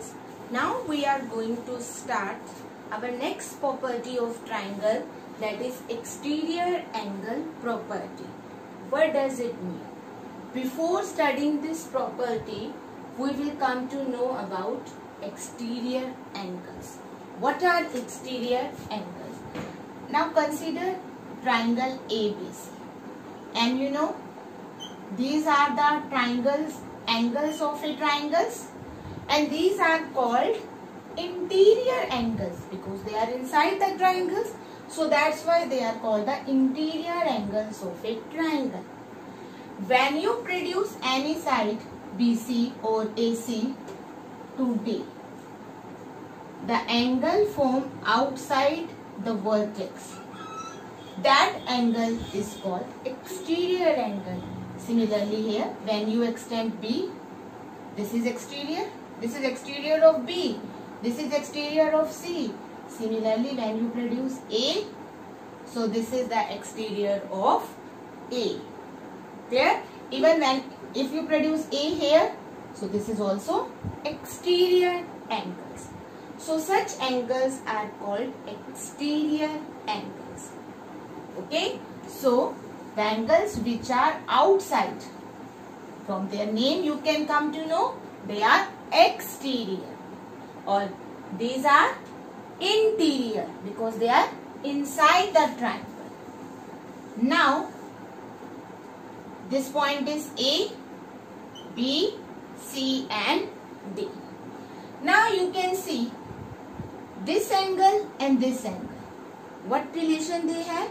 students, now we are going to start our next property of triangle, that is exterior angle property. What does it mean? Before studying this property, we will come to know about exterior angles. What are exterior angles? Now consider triangle ABC, and you know these are the angles of a triangles, and these are called interior angles because they are inside the triangles. So that's why they are called the interior angles of a triangle. When you produce any side BC or AC today, the angle formed outside the vertex, that angle is called exterior angle. Similarly here, when you extend B, this is exterior of B, this is exterior of C. Similarly, when you produce A, so this is the exterior of A. There, even if you produce A here, so this is also exterior angles. So such angles are called exterior angles. Okay, so the angles which are outside, from their name you can come to know they are exterior, or these are interior because they are inside the triangle. Now this point is A, B, C and D. Now you can see this angle and this angle. What relation they have?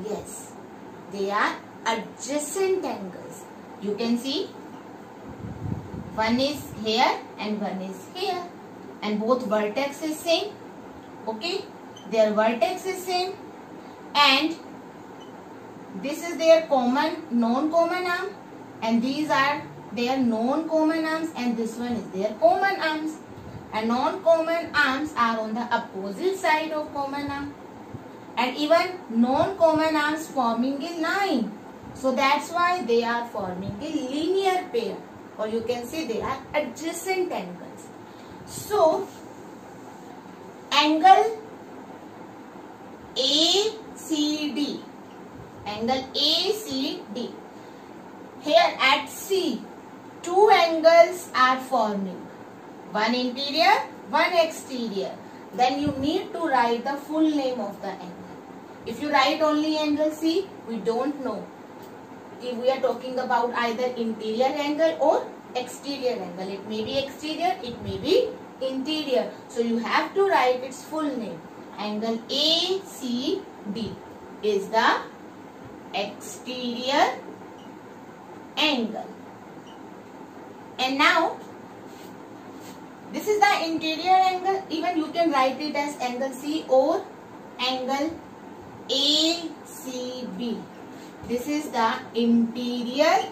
Yes, they are adjacent angles. You can see one is here and one is here, and both vertex is same. Okay, their vertex is same, and this is their non-common arm, and these are their non-common arms, and this one is their common arms. And non-common arms are on the opposite side of common arm, and even non-common arms forming a line. So that's why they are forming a linear pair, or you can say they are adjacent angles. So angle ACD, here at C, two angles are forming, one interior, one exterior. Then you need to write the full name of the angle. If you write only angle C, we don't know if we are talking about either interior angle or exterior angle. It may be exterior, it may be interior. So you have to write its full name. Angle ACD is the exterior angle. And now this is the interior angle. Even you can write it as angle C or angle ACB. This is the interior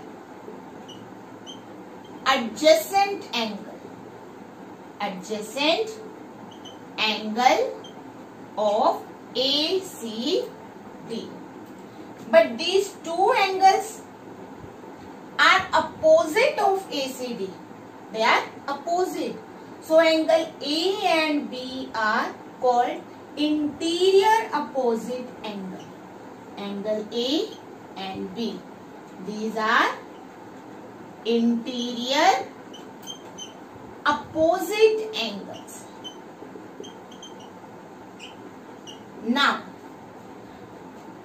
adjacent angle. Adjacent angle of ACD. But these two angles are opposite of ACD. They are opposite. So angle A and B are called interior opposite angle. Angle A and B. These are interior opposite angles. Now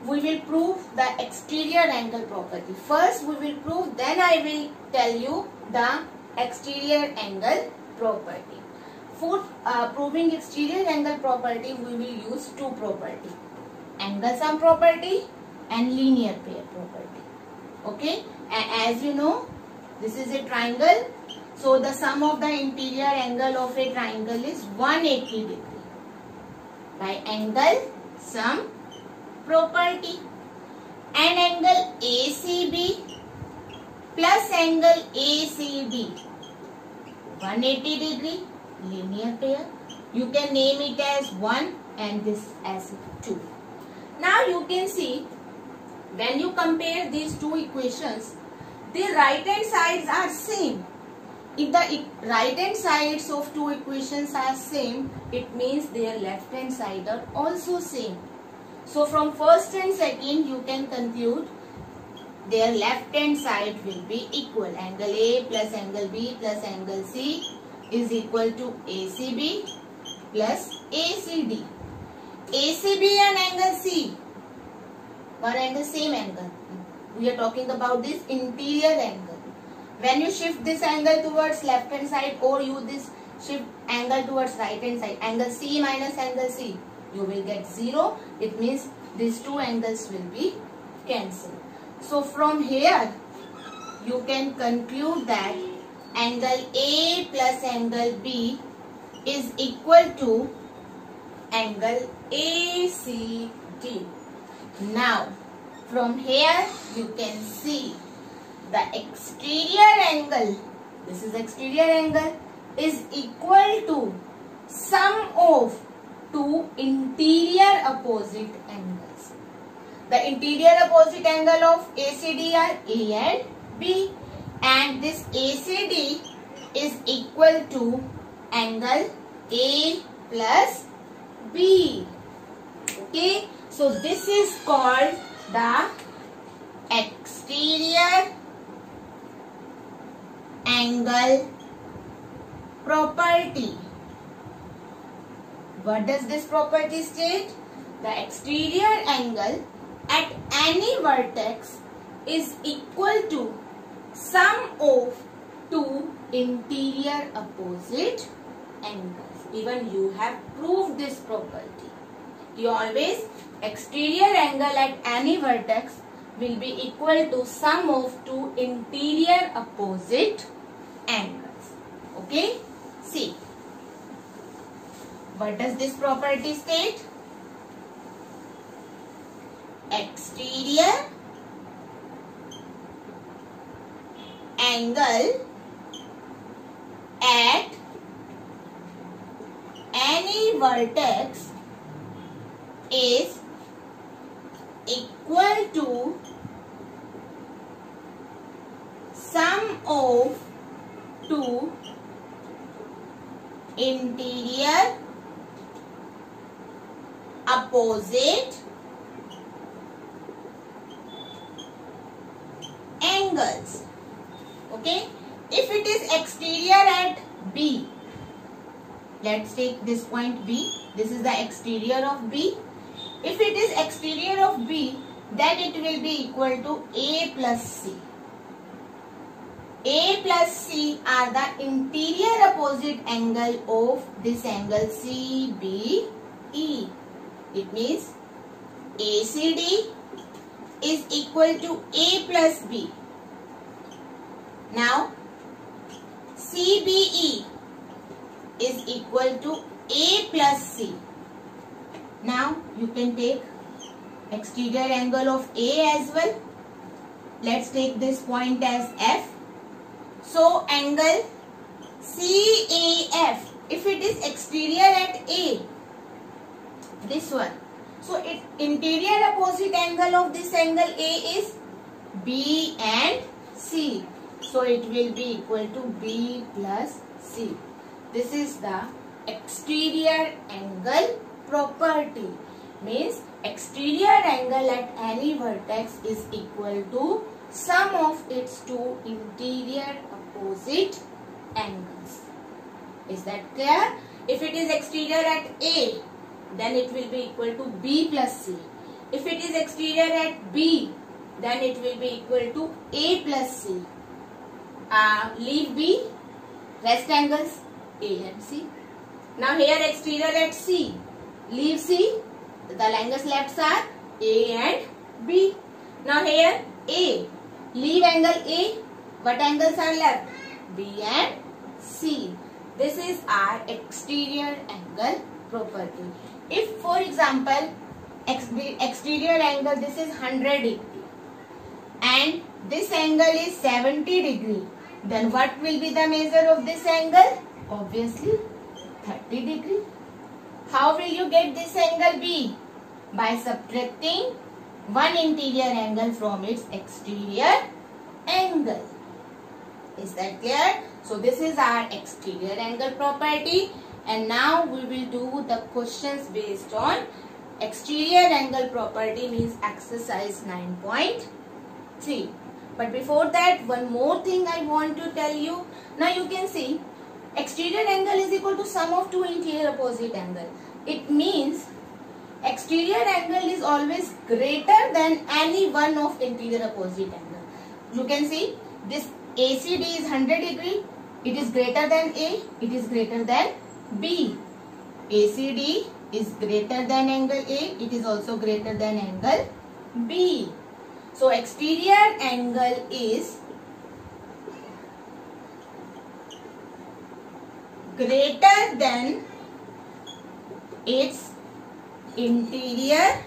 we will prove the exterior angle property. First we will prove, then I will tell you the exterior angle property. For proving exterior angle property, we will use two property: angle sum property and linear pair property. Okay, and as you know, this is a triangle, so the sum of the interior angle of a triangle is 180 degree by angle sum property. And angle ACB plus angle ACD, 180 degree, linear pair. You can name it as 1 and this as 2. Now you can see, when you compare these two equations, the right hand sides are same. If the right hand sides of two equations are same, it means their left hand side are also same. So from first and second you can conclude their left hand side will be equal. Angle A plus angle B plus angle C is equal to ACB plus ACD. ACB and angle C one and the same angle. We are talking about this interior angle. When you shift this angle towards left hand side or you this shift angle towards right hand side, angle C minus angle C, you will get 0. It means these two angles will be cancelled. So from here you can conclude that angle A plus angle B is equal to angle ACD. Now from here you can see the exterior angle, this is exterior angle, is equal to sum of two interior opposite angles. The interior opposite angle of ACD are A and B, and this ACD is equal to angle A plus B. Okay, so this is called the exterior angle property. What does this property state? The exterior angle at any vertex is equal to sum of two interior opposite angles. Even you have proved this property. You always exterior angle at any vertex will be equal to sum of two interior opposite angles. Okay? See. What does this property state? Exterior angle at any vertex is equal to sum of two interior opposite angles. Okay, if it is exterior at B, let's take this point B, this is the exterior of B. If it is exterior of B, then it will be equal to A plus C. A plus C are the interior opposite angle of this angle CBE. It means ACD is equal to A plus B. Now CBE is equal to A plus C. Now you can take exterior angle of A as well. Let's take this point as F. So angle CAF, if it is exterior at A, this one. So interior opposite angle of this angle A is B and C. So it will be equal to B plus C. This is the exterior angle property. Means exterior angle at any vertex is equal to sum of its two interior opposite angles. Is that clear? If it is exterior at A, then it will be equal to B plus C. If it is exterior at B, then it will be equal to A plus C. Leave B, rest angles A and C. Now here exterior at C, leave C, the angles left are A and B. Now here A, leave angle A, what angles are left? B and C. This is our exterior angle property. If for example exterior angle, this is 100 degree and this angle is 70 degree, then what will be the measure of this angle? Obviously 30 degree. How will you get this angle B? By subtracting one interior angle from its exterior angle. Is that clear? So this is our exterior angle property, and now we will do the questions based on exterior angle property, means exercise 9.3. But before that, one more thing I want to tell you. Now you can see exterior angle is equal to sum of two interior opposite angle. It means exterior angle is always greater than any one of interior opposite angle. You can see this ACD is 100 degree. It is greater than A. It is greater than B. ACD is greater than angle A. It is also greater than angle B. So exterior angle is greater than its interior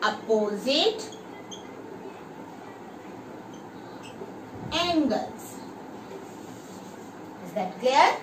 opposite angles. Is that clear?